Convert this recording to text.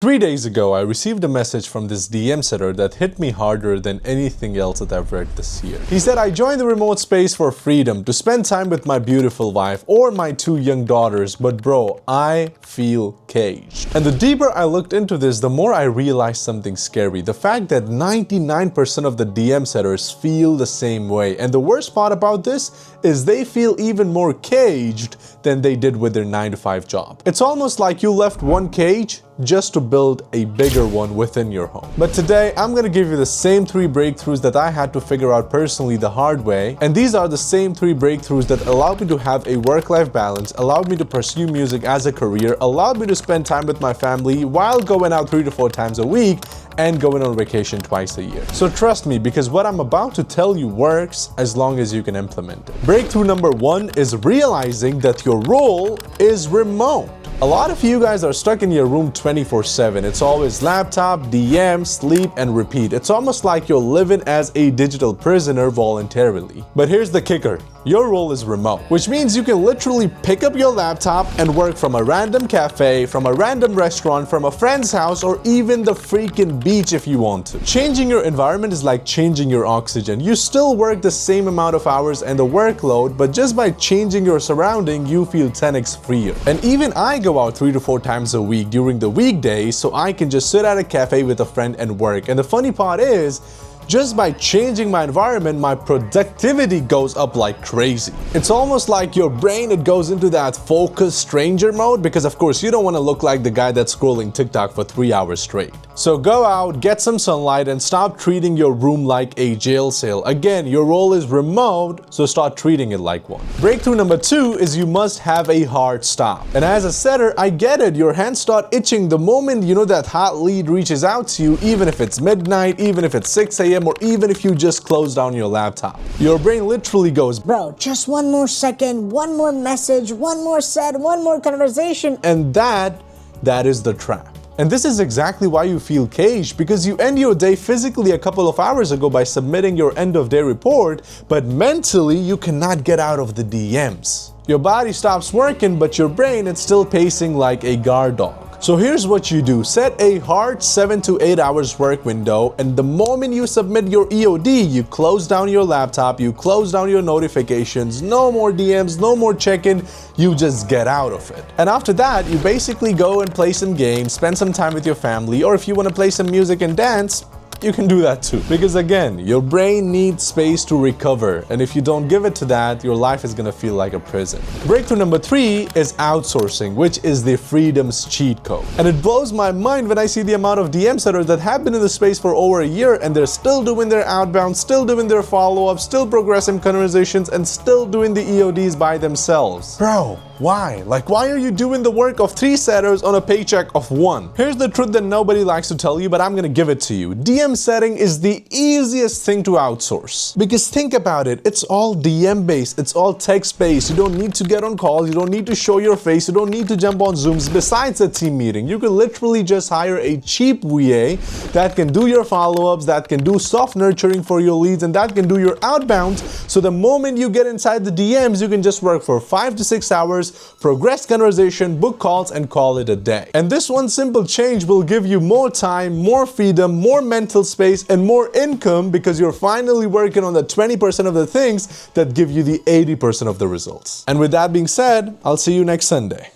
3 days ago, I received a message from this DM setter that hit me harder than anything else that I've read this year. He said, I joined the remote space for freedom to spend time with my beautiful wife or my 2 young daughters, but bro, I feel caged. And the deeper I looked into this, the more I realized something scary. The fact that 99% of the DM setters feel the same way. And the worst part about this is they feel even more caged than they did with their 9-to-5 job. It's almost like you left one cage just to build a bigger one within your home. But today, I'm gonna give you the same 3 breakthroughs that I had to figure out personally the hard way. And these are the same 3 breakthroughs that allowed me to have a work-life balance, allowed me to pursue music as a career, allowed me to spend time with my family while going out 3 to 4 times a week, and going on vacation twice a year. So trust me, because what I'm about to tell you works as long as you can implement it. Breakthrough number 1 is realizing that your role is remote. A lot of you guys are stuck in your room 24/7. It's always laptop, DM, sleep, and repeat. It's almost like you're living as a digital prisoner voluntarily. But here's the kicker. Your role is remote, which means you can literally pick up your laptop and work from a random cafe, from a random restaurant, from a friend's house, or even the freaking beach if you want to. Changing your environment is like changing your oxygen. You still work the same amount of hours and the workload, but just by changing your surrounding, you feel 10x freer. And even I go out 3 to 4 times a week during the weekdays so I can just sit at a cafe with a friend and work. And the funny part is, just by changing my environment, my productivity goes up like crazy. It's almost like your brain, it goes into that focused stranger mode because of course you don't want to look like the guy that's scrolling TikTok for 3 hours straight. So go out, get some sunlight, and stop treating your room like a jail cell. Again, your role is remote, so start treating it like one. Breakthrough number 2 is you must have a hard stop. And as a setter, I get it. Your hands start itching the moment you know that hot lead reaches out to you, even if it's midnight, even if it's 6 a.m., or even if you just close down your laptop. Your brain literally goes, bro, just one more second, one more message, one more said, one more conversation. And that is the trap. And this is exactly why you feel caged, because you end your day physically a couple of hours ago by submitting your end of day report, but mentally you cannot get out of the DMs. Your body stops working, but your brain, it's still pacing like a guard dog. So here's what you do. Set a hard 7 to 8 hours work window, and the moment you submit your EOD, you close down your laptop, you close down your notifications, no more DMs, no more check-in, you just get out of it. And after that, you basically go and play some games, spend some time with your family, or if you want to play some music and dance, you can do that too. Because again, your brain needs space to recover, and if you don't give it to that, your life is gonna feel like a prison. Breakthrough number 3 is outsourcing, which is the freedom's cheat code. And it blows my mind when I see the amount of DM setters that have been in the space for over a year and they're still doing their outbound, still doing their follow-ups, still progressing conversations, and still doing the EODs by themselves. Bro, why? Like, why are you doing the work of 3 setters on a paycheck of 1? Here's the truth that nobody likes to tell you, but I'm gonna give it to you. DM setting is the easiest thing to outsource. Because think about it, it's all DM based, it's all text based. You don't need to get on calls, you don't need to show your face, you don't need to jump on Zooms besides a team meeting. You can literally just hire a cheap VA that can do your follow-ups, that can do soft nurturing for your leads, and that can do your outbound. So the moment you get inside the DMs, you can just work for 5 to 6 hours, progress conversation, book calls, and call it a day. And this one simple change will give you more time, more freedom, more mental space, and more income because you're finally working on the 20% of the things that give you the 80% of the results. And with that being said, I'll see you next Sunday.